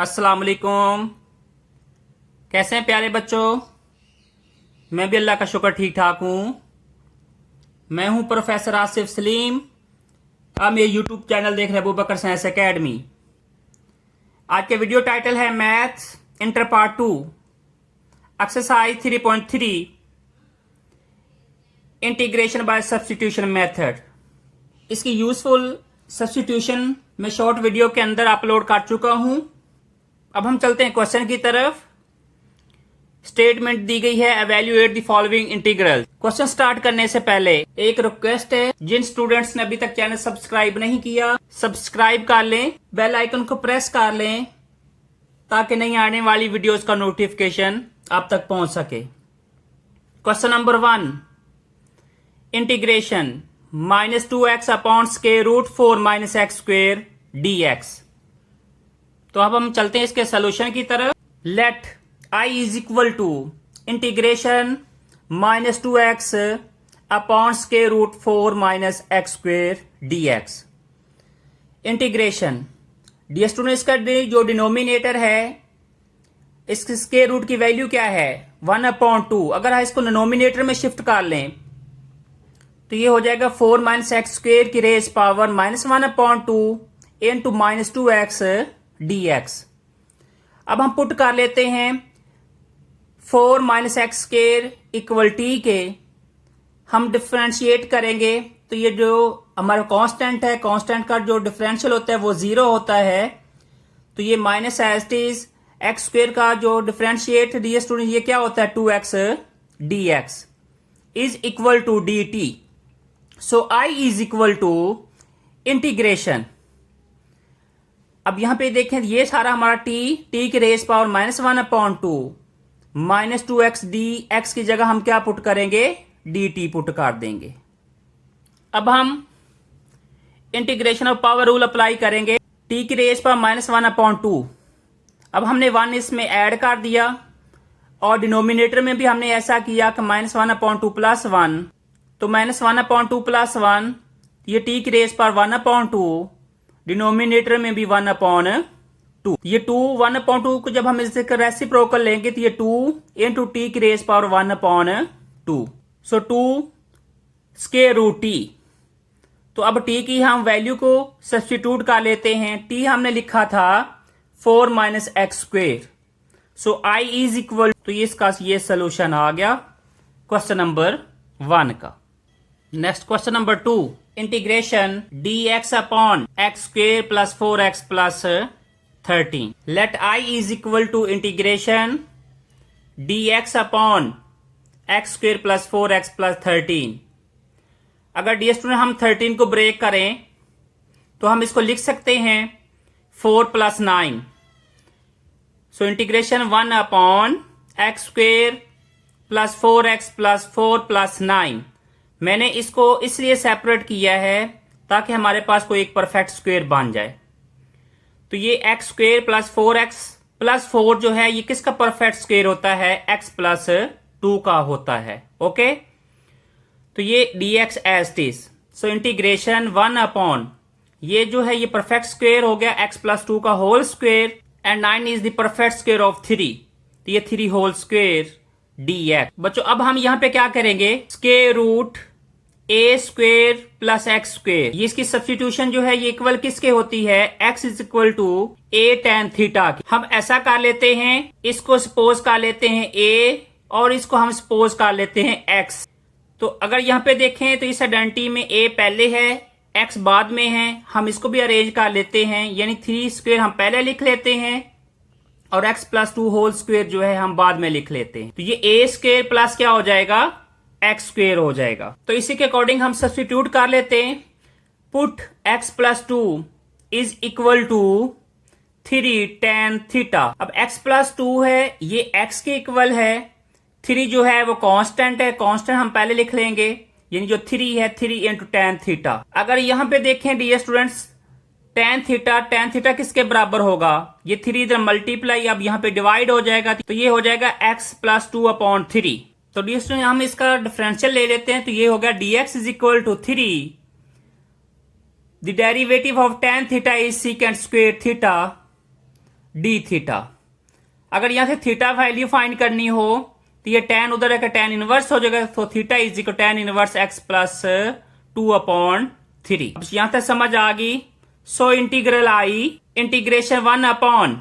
अस्सलाम वालेकुम। कैसे हैं प्यारे बच्चों? मैं भी अल्लाह का शुक्र ठीक ठाक हूँ। मैं हूँ प्रोफेसर आसिफ सलीम। आप मेरे यूट्यूब चैनल देख रहे हैं अबूबकर साइंस एकेडमी। आज के वीडियो टाइटल है maths inter part 2 exercise 3.3 integration by substitution method. इसकी यूजफुल सब्स्टिट्यूशन मैं शॉर्ट वीडियो के अंदर अपलोड कर चुका हूं। अब हम चलते हैं क्वेश्चन की तरफ। स्टेटमेंट दी गई है evaluate the following integral. Question start करने से पहले एक रिक्वेस्ट है, जिन स्टूडेंट्स ने अभी तक चैनल सब्सक्राइब नहीं किया सब्सक्राइब कर लें, बेल आइकन को प्रेस कर लें ताकि नई आने वाली वीडियोस का नोटिफिकेशन आप तक पहुंच सके। Question number 1 integration -2x upon square root 4 minus x square dx। तो अब हम चलते हैं इसके सोल्यूशन की तरफ। Let I is equal to integration -2x upon square root 4 minus x square dx। Integration dear student, इसका जो डिनोमिनेटर है इसके स्क्वायर रूट की वैल्यू क्या है 1/2। अगर हम इसको डिनोमिनेटर में शिफ्ट कर लें तो ये हो जाएगा 4 माइनस एक्स स्क्वेयर की raise power -1/2 into -2x dx। अब हम पुट कर लेते हैं 4 minus x square equal t के हम डिफ्रेंशिएट करेंगे तो ये जो हमारा कांस्टेंट है, कांस्टेंट का जो डिफरेंशियल होता है वो 0 होता है। तो ये minus as is x square का जो डिफरेंशिएट डियर स्टूडेंट ये क्या होता है 2x dx is equal to dt। So I is equal to integration. अब यहां पे देखें ये सारा हमारा t की रेस पावर -1/2 -2x dx की जगह हम क्या पुट करेंगे dt पुट कर देंगे। अब हम integration of power rule apply करेंगे। t की रेस पावर -1/2। अब हमने 1 इसमें ऐड कर दिया और डिनोमिनेटर में भी हमने ऐसा किया कि -1/2 प्लस 1। तो -1/2 प्लस 1 ये t की रेस पावर 1/2, डिनोमिनेटर में भी 1/2। ये 2 1/2 को जब हम इससे रेसिप्रोकल लेंगे तो ये 2 इंटू टी की रेस पावर 1/2। सो 2 स्क्वायर रूट टी। तो अब टी की हम वैल्यू को सब्स्टिट्यूट कर लेते हैं। टी हमने लिखा था 4 minus x square. So I is equal तो इसका ये सोल्यूशन आ गया क्वेश्चन नंबर 1 का। Next question number 2 integration dx upon x square plus 4x plus 13। Let I is equal to integration dx upon x square plus 4x plus 13। अगर dear student हम 13 को break करें तो हम इसको लिख सकते हैं 4 प्लस 9। सो integration 1 upon x square plus 4x plus 4 plus 9। मैंने इसको इसलिए सेपरेट किया है ताकि हमारे पास कोई एक परफेक्ट स्क्वेयर बन जाए। तो ये x square plus 4x plus 4 जो है ये किसका परफेक्ट स्क्वेयर होता है x प्लस 2 का होता है। ओके, तो ये dx as it is. So integration 1 upon ये जो है ये परफेक्ट स्क्वेयर हो गया x प्लस 2 का whole square and 9 is the perfect square of 3। तो ये 3 होल स्क्वेयर dx। बच्चों अब हम यहां पे क्या करेंगे square root a square plus x square ये इसकी सब्स्टिट्यूशन जो है ये इक्वल किसके होती है x is equal to a tan theta की। हम ऐसा कर लेते हैं, इसको सपोज कर लेते हैं a और इसको हम सपोज कर लेते हैं x। तो अगर यहाँ पे देखें तो इस आइडेंटिटी में a पहले है x बाद में है, हम इसको भी अरेंज कर लेते हैं यानी 3 स्क्वेयर हम पहले लिख लेते हैं और x प्लस 2 होल स्क्वेयर जो है हम बाद में लिख लेते हैं। तो ये a स्क्वेयर प्लस क्या हो जाएगा एक्स स्क्वेयर हो जाएगा। तो इसी के अकॉर्डिंग हम सब्स्टिट्यूट कर लेते हैं। Put x plus 2 is equal to 3 tan theta. अब x प्लस 2 है ये x के इक्वल है, 3 जो है वो कांस्टेंट है, कांस्टेंट हम पहले लिख लेंगे यानी जो 3 है 3 इंटू tan थीटा। अगर यहां पे देखें डियर स्टूडेंट्स tan थीटा किसके बराबर होगा ये 3 इधर मल्टीप्लाई अब यहाँ पे डिवाइड हो जाएगा तो ये हो जाएगा x प्लस 2 अपॉन 3। तो डियर स्टूडेंट हम इसका डिफरेंशियल ले लेते हैं तो ये हो गया dx is equal to 3 the derivative of tan theta is secant square theta d theta. अगर यहां से थीटा वैल्यू फाइंड करनी हो तो ये tan उधर है, tan इनवर्स हो जाएगा, तो theta is equal tan inverse x plus 2/3। अब यहां तक समझ आ गई। सो इंटीग्रल आई इंटीग्रेशन 1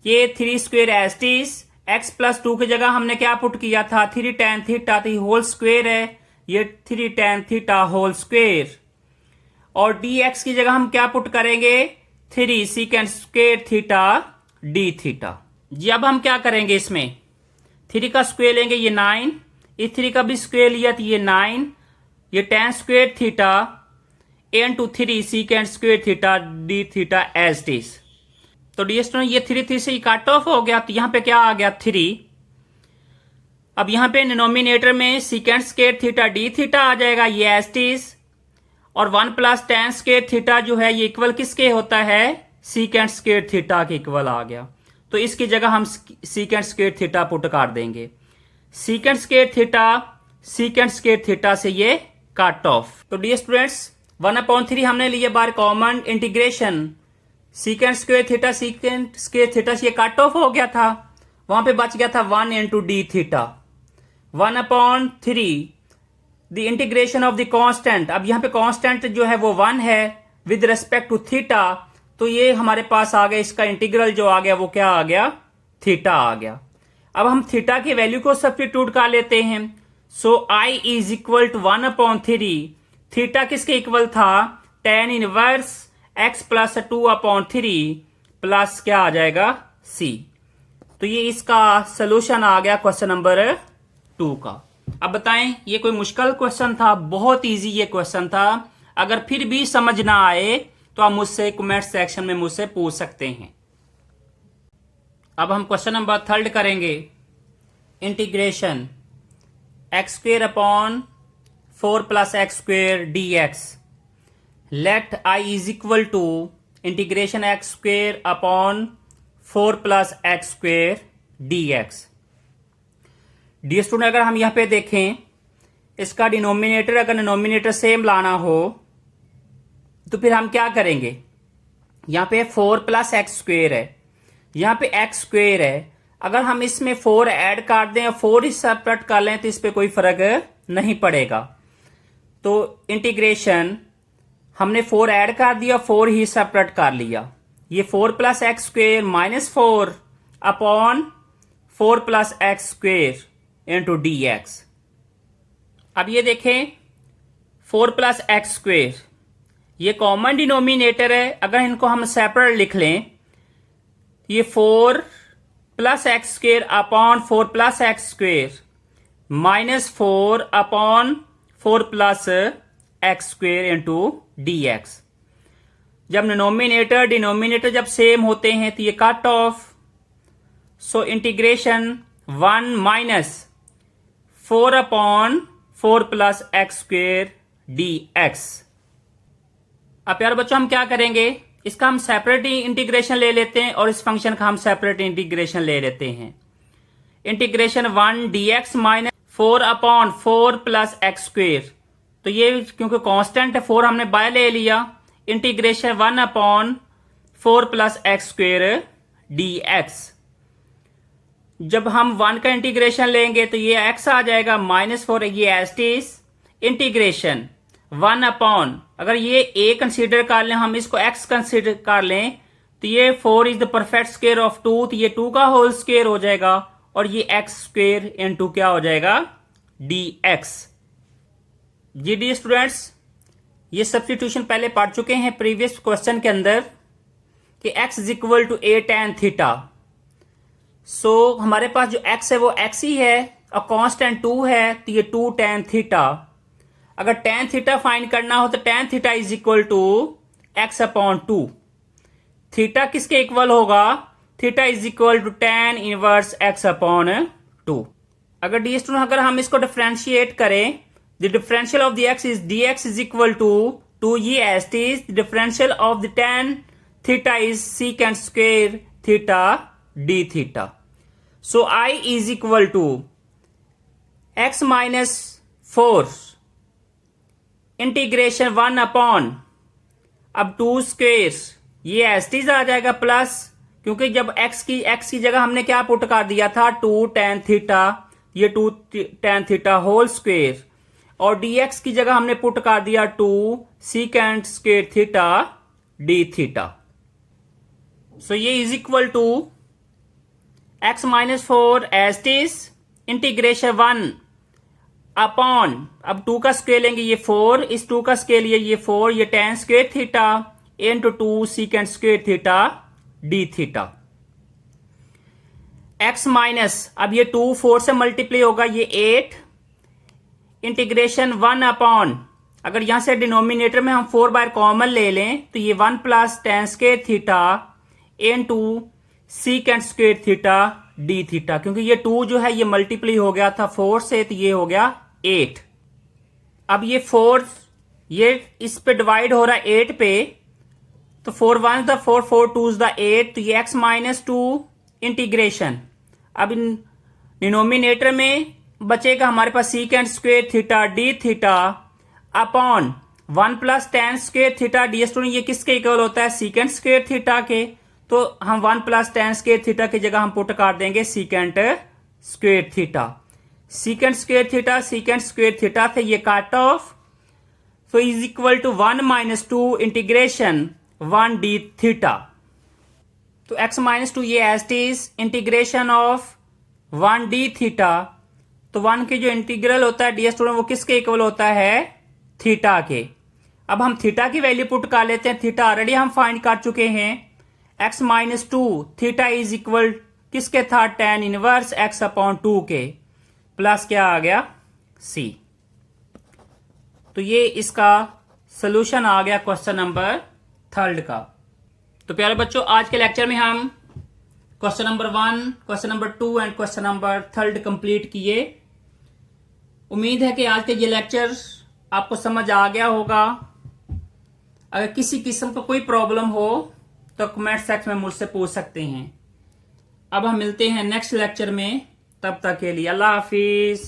ये 3 स्क्वेयर एस टीज x प्लस 2 की जगह हमने क्या पुट किया था 3 tan थीटा, तो होल स्क्वेयर है, ये 3 tan थीटा होल स्क्वेयर। और dx की जगह हम क्या पुट करेंगे 3 secant square theta d theta. जी अब हम क्या करेंगे, इसमें 3 का स्क्वेयर लेंगे, ये 9, इस 3 का भी स्क्वेयर लिया तो ये 9, ये tan square theta into 3 secant square theta d theta as it is. तो डी स्टूडेंट ये 3 से कट ऑफ हो गया, तो यहां पे क्या आ गया 3। अब यहां पे डिनोमिनेटर में secant square theta d theta आ जाएगा, ये एज इट इज। और 1 प्लस tan स्क्वेयर थीटा जो है ये इक्वल किसके होता है, सीकेंड स्क्वेयर थीटा के इक्वल आ गया। तो इसकी जगह हम सीकेंड स्क्वेयर थीटा पुट कर देंगे। सीकेंड स्क्वेयर थीटा से ये कट ऑफ। तो डियर स्टूडेंट्स 1/3 हमने लिए बार common integration secant square theta से ये कट ऑफ हो गया था, वहां पे बच गया था 1 into D theta 1/3 the integration of the constant. अब यहां पे कांस्टेंट जो है वो 1 है विद रेस्पेक्ट टू थीटा, तो ये हमारे पास आ गया, इसका इंटीग्रल जो आ गया वो क्या आ गया थीटा आ गया। अब हम थीटा की वैल्यू को सब्स्टिट्यूट कर लेते हैं। सो I is equal to 1/3, theta किसके इक्वल था tan inverse x plus 2/3 plus क्या आ जाएगा c। तो ये इसका सोल्यूशन आ गया क्वेश्चन नंबर 2 का। अब बताएं ये कोई मुश्किल क्वेश्चन था, बहुत इजी ये क्वेश्चन था। अगर फिर भी समझ ना आए तो आप मुझसे कमेंट सेक्शन में मुझसे पूछ सकते हैं। अब हम क्वेश्चन नंबर 3 करेंगे। Integration x² 4 plus x² dx let i is equal to integration x² 4 plus x² dx। Dear student अगर हम यहां पे देखें, इसका डिनोमिनेटर अगर डिनोमिनेटर सेम लाना हो तो फिर हम क्या करेंगे, यहां पे 4 प्लस x² है, यहां पे x² है। अगर हम इसमें 4 ऐड कर दें और 4 ही सेपरेट कर लें तो इस पे कोई फर्क नहीं पड़ेगा। तो इंटीग्रेशन हमने 4 ऐड कर दिया, 4 ही सेपरेट कर लिया, ये 4 plus x² minus 4/4 plus x² into dx। अब ये देखें 4 प्लस x² ये कॉमन डिनोमिनेटर है, अगर इनको हम सेपरेट लिख लें ये 4 plus x² upon 4 plus x² minus 4/4 plus x² into dx। जब डिनोमिनेटर जब सेम होते हैं तो ये कट ऑफ। सो integration 1 minus 4/4 plus x² dx। अब यार बच्चों हम क्या करेंगे, इसका हम सेपरेट इंटीग्रेशन ले लेते हैं और इस फंक्शन का हम सेपरेट इंटीग्रेशन ले लेते हैं। Integration 1 dx minus 4/4 plus x², तो ये क्योंकि कांस्टेंट है 4 हमने बाय ले लिया, इंटीग्रेशन 1/4 प्लस x² dx। जब हम 1 का इंटीग्रेशन लेंगे तो ये x आ जाएगा -4, ये एज इट इज इंटीग्रेशन 1/, अगर ये a कंसीडर कर लें, हम इसको x कंसीडर कर लें तो ये 4 is the perfect square of 2, तो ये 2 का होल स्क्वायर हो जाएगा और ये x² इंटू क्या हो जाएगा dx। जी डी स्टूडेंट्स ये सब्स्टिट्यूशन पहले पढ़ चुके हैं प्रीवियस क्वेश्चन के अंदर कि x is equal to a tan theta. So हमारे पास जो x है वो x ही है और कांस्टेंट 2 है, तो ये 2 tan थीटा। अगर tan थीटा फाइंड करना हो तो tan theta is equal to x/2। Theta किसके इक्वल होगा, theta is equal to tan inverse x/2। अगर डी स्टूडेंट अगर हम इसको डिफरेंशिएट करें, the differential of the x is dx is equal to 2 ये as it is, the differential of the tan theta is secant square theta d theta. So I is equal to x minus 4 integration 1/, अब 2 square ये as it is आ जाएगा plus क्योंकि जब x की जगह हमने क्या पुट कर दिया था 2 tan थीटा, ये 2 tan थीटा होल स्क्वेयर, और dx की जगह हमने पुट कर दिया 2 secant square theta d theta. So ये is equal to x minus 4 as it is integration 1 upon, अब 2 का स्क्वेयर लेंगे ये 4, इस 2 का स्क्वेयर लिए ये 4, ये tan square theta into 2 secant square theta d theta. x minus, अब ये 2 4 से मल्टीप्लाई होगा, ये 8 इंटीग्रेशन 1 अपॉन, अगर यहां से डिनोमिनेटर में हम 4 बार कॉमन ले लें तो ये 1 plus tan square theta into secant square theta d theta, क्योंकि ये 2 जो है ये मल्टीप्लाई हो गया था 4 से, तो ये हो गया 8। अब ये 4 ये इस पे डिवाइड हो रहा है 8 पे, तो 4 1 द 4 4 2 द 8, तो ये x माइनस 2 इंटीग्रेशन, अब इन डिनोमिनेटर में बचेगा हमारे पास secant square theta d theta upon 1 plus tan square theta ds। ये किसके इक्वल होता है? secant स्क्वेयर थीटा के, तो हम 1 प्लस tan स्क्वेयर थीटा की जगह हम पुट कर देंगे secant square theta. secant square theta secant square theta से ये cut off, so is equal to 1 minus 2 integration 1 d theta. तो x माइनस 2 ये as it is integration of 1 d theta, तो 1 के जो इंटीग्रल होता है ds स्टूडेंट वो किसके इक्वल होता है? थीटा के। अब हम थीटा की वैल्यू पुट कर लेते हैं, थीटा ऑलरेडी हम फाइंड कर चुके हैं, x minus 2 theta is equal किसके था? tan इनवर्स x अपॉन 2 के, प्लस क्या आ गया? c। तो ये इसका सोल्यूशन आ गया क्वेश्चन नंबर 3 का। तो प्यारे बच्चों, आज के लेक्चर में हम question number 1, question number 2 and question number 3 complete किए। उम्मीद है कि आज के ये लेक्चर आपको समझ आ गया होगा। अगर किसी किस्म का कोई प्रॉब्लम हो तो कमेंट सेक्शन में मुझसे पूछ सकते हैं। अब हम मिलते हैं नेक्स्ट लेक्चर में, तब तक के लिए अल्लाह हाफिज।